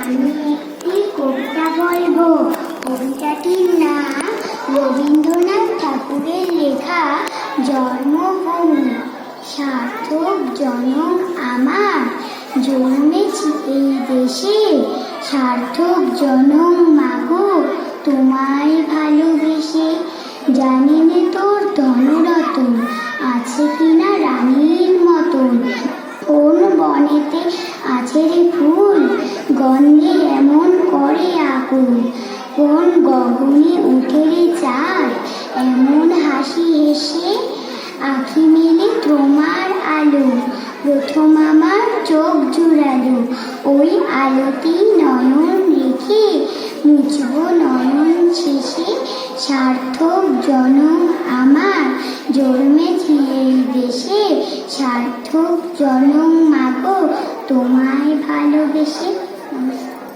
আমি একটি কবিতা বলবো। কবিতাটির নাম রবীন্দ্রনাথ ঠাকুরের লেখা জন্মভূমি। সার্থক জনম আমার, জন্মেছি এই দেশে। সার্থক জনম মাগো, তোমায় ভালোবেসে। জানি নে তোর ধনরতন আছে কিনা রানীর মতন। কোন বনেতে আছে রে ফুল, গন্ধে এমন করে আকুল। কোন গগনে উঠে রে চাঁদ, এমন হাসি হেসে। আঁখি মেলে তোমার আলো, প্রথম আমার চোখ জুড়ালো। ওই আলোতেই নয়ন রেখে মুছব নয়ন শেষে। সার্থক জনম আমার, জন্মেছি এই দেশে। সার্থক জনম মাগো, তোমায় ভালোবেসে।